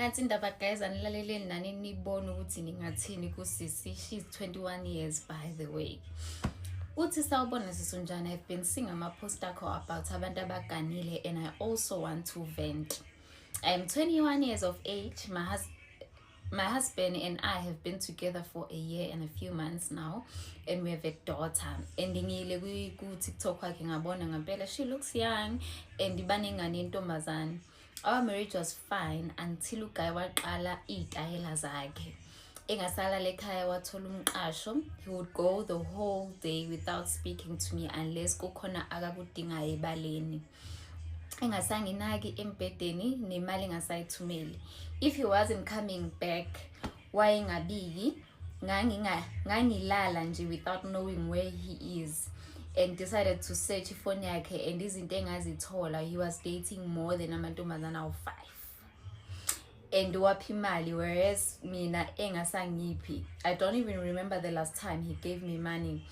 Nansi indaba guys, anilaleleni nani nibone ukuthi ningathini kusisi. She's 21 years by the way. Uthi sawubona sisunjani, I've been seeing ama-post akho about abantu abaganile and I also want to vent. I am 21 years of age. My husband and I have been together for a year and a few months now, and we have a daughter. And ngile ku TikTok wakhe ngabona ngempela she looks young and ibanengane yentombazane. Our marriage was fine until uguy waqala izitayela zakhe. Engasala lekhaya wathola umqasho. He would go the whole day without speaking to me unless kukhona akakudingayo ebaleni. Engasanginaki embedeni nemali engasayithumeli. If he wasn't coming back, wayengabiki, ngangilala nje without knowing where he is, and decided to search ifoni yakhe, and izinto engazithola he was dating more than amantombazana awu-5 and waphi imali, whereas mina engasangiphi. I don't even remember the last time he gave me money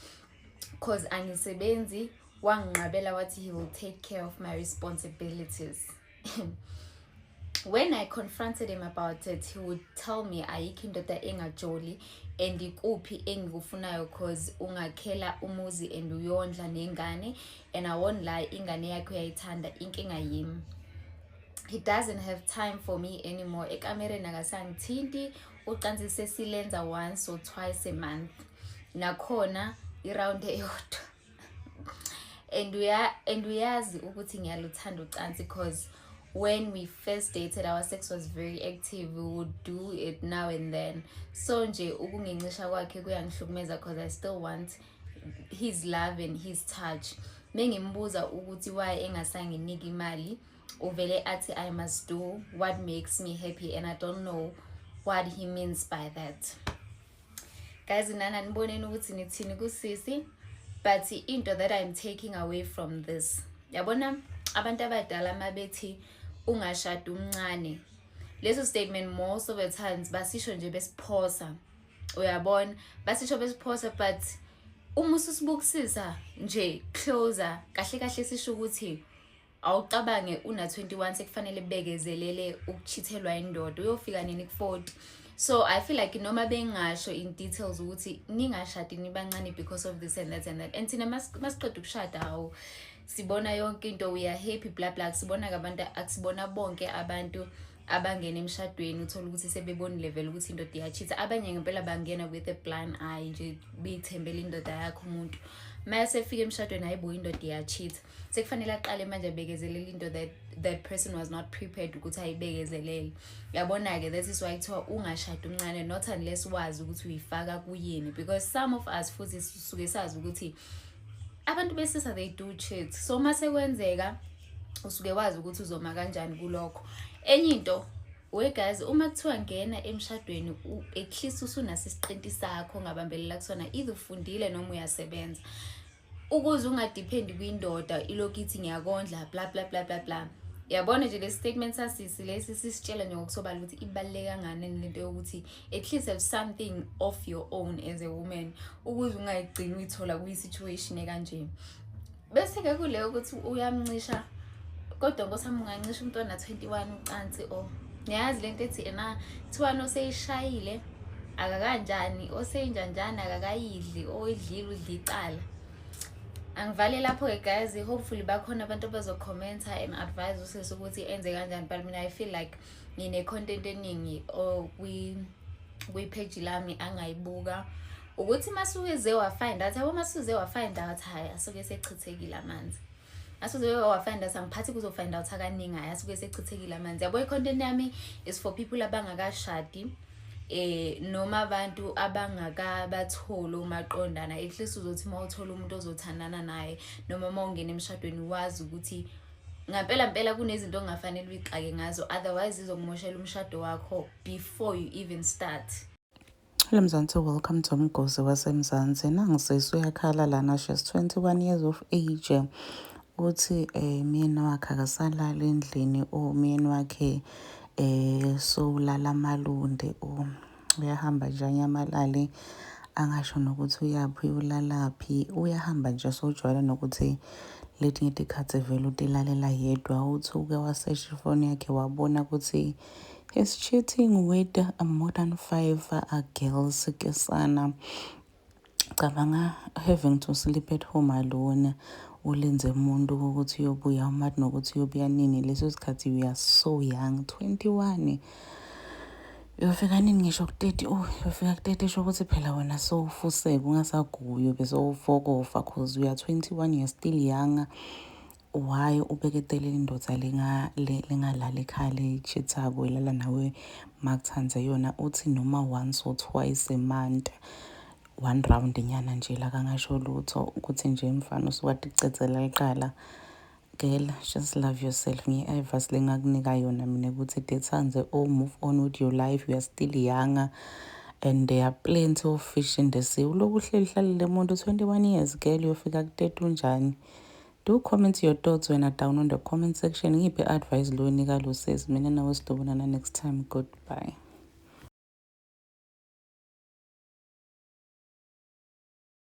cause angisebenzi. Wangqabela wathi he will take care of my responsibilities. When I confronted him about it, he would tell me ayikho indoda engajoli and ikuphi engikufunayo cause ungakhela umuzi and uyondla nengane, and I won't lie, ingane yakho uyayithanda, inkinga yimi. He doesn't have time for me anymore. Ekamereni akasangithinti, ucansi sesilenza once or twice a month. Nakhona iround eyodwa. And uyazi ukuthi ngiyaluthanda ucansi cause when we first dated our sex was very active. We would do it now and then. So nje ukungincisha kwakhe kuyangihlukumeza cause I still want his love and his touch. Mengimbuza ukuthi why engasanginiki imali, uvele athi I must do what makes me happy, and I don't know what he means by that. Guys, nana niboneni ukuthi nithini kusisi. But into that I'm taking away from this, yabona abantu abadala mabethi ungashada umncane, leso statement most of the times basisho nje besiphosa, uyabona, basisho besiphosa, but uma usibukisisa nje closer kahle kahle sisho ukuthi awucabange una 21 sekufanele bekezelele ukuchithelwa indoda, uyofika nini ku-40. So I feel like noma bengasho in details ukuthi ningashadi nibancane because of this and that and that, and thina masiqeda ukushada hawo sibona yonke into, we are happy blah blah, akusibona bonke abantu abangena emshadweni uthola ukuthi sebebona level ukuthi indoda iyachitha. Abanye ngempela bangena with a blind eye nje bithembela indoda yakhe umuntu, mase fika emshadweni hayibo indoda iyachitha, sekufanele aqale manje abekezelele into that person was not prepared ukuthi ayibekezelele. Yabona ke, that is why kuthiwa ungashada umncane, not unless wazi ukuthi uyifaka kuyini, because some of us futhi sisuke sazi ukuthi abantu besisa they do cheat. So mase kwenzeka usuke wazi ukuthi uzoma kanjani kulokho. Enye into, we guys, uma kuthiwa ngena emshadweni at least usunaso isiqinti sakho ngabambelela kusona, either ufundile noma uyasebenza, ukuze ungadependi kwindoda ilokithi ngiyakondla bla bla bla bla bla. Yabona nje le statement sasisi lesi sisitshela nje ngokusobala ukuthi ibaluleke kangani lento yokuthi at least have something of your own as a woman, ukuze ungayigcini uyithola kwi-situation ekanje. Bese ke kuleyo ukuthi uyamncisha, kodwa ngosami ungancisha umntwana 21 ucansi. Niyazi lento ethi ena 21 oseyishayile akakanjani, oseyinjanjani akakayidli, oyidlile udla icala. Angivale lapho ke guys, hopefully bakhona abantu abazocommenta and advise usisi ukuthi enze kanjani. But mina I feel like ngine content eningi kwi-page lami angayibuka ukuthi masuke wafind out, yabo masuze wafind out haya asuke sechithekile amanzi, asuze wafind out angiphathi kuzofind out akaningi haya asuke sechithekile amanzi. Yabo i-content yami is for people abangakashadi noma abantu abangakabatholi umaqondana. At least uzothi mawuthola umuntu ozothandana naye noma mawungena emshadweni wazi ukuthi ngampela kunezinto ongafanele uyixake ngazo, otherwise izokumoshela umshado wakho before you even start. Hello Mzansi, welcome to Mgozi waseMzansi. Nangisisi uyakhala lana, she's 21 years of age. Uthi mina wakhe akasalala endlini, umyeni wakhe sowulala amalunde, uyahamba nje anyamalale, angasho nokuthi uyaphi ulalaphi, uyahamba nje sojwayela nokuthi letinye tikhathi vele utilalela yedwa. Uthi uke wasearch ifoni yakhe wabona ukuthi He's cheating with more than 5 girls ke sana. Cabanga having to sleep at home alone. Ulenze umuntu ukuthi uyobuya umathi nokuthi uyobuya nini. Leso sikhathi we are so young, 21. Uyofika nini ngisho ku-30, uyofika ku-30 esho ukuthi phela wena sowufuseka ungasaguyo bese ufokofa cause we are 21, you're still young. Why ubeketelela indoda lengalala ekhaya le-cheat-ako ilala nawe makuthanze yona uthi noma once or twice a month, 1 round nyana nje la kangasho lutho ukuthi nje mfana usukwade icecela liqala. Girl, just love yourself. Ngi-advice lengakunika yona mina ukuthi dethanze move on with your life. You are still younger and there are plenty of fish in the sea. Uloku hlalile muntu 21 years girl uyofika ku-30 unjani? Do comment your thoughts when I down on the comment section. Ngiphe advice lo nika lo sis. Mina nawe sidobonana next time. Goodbye.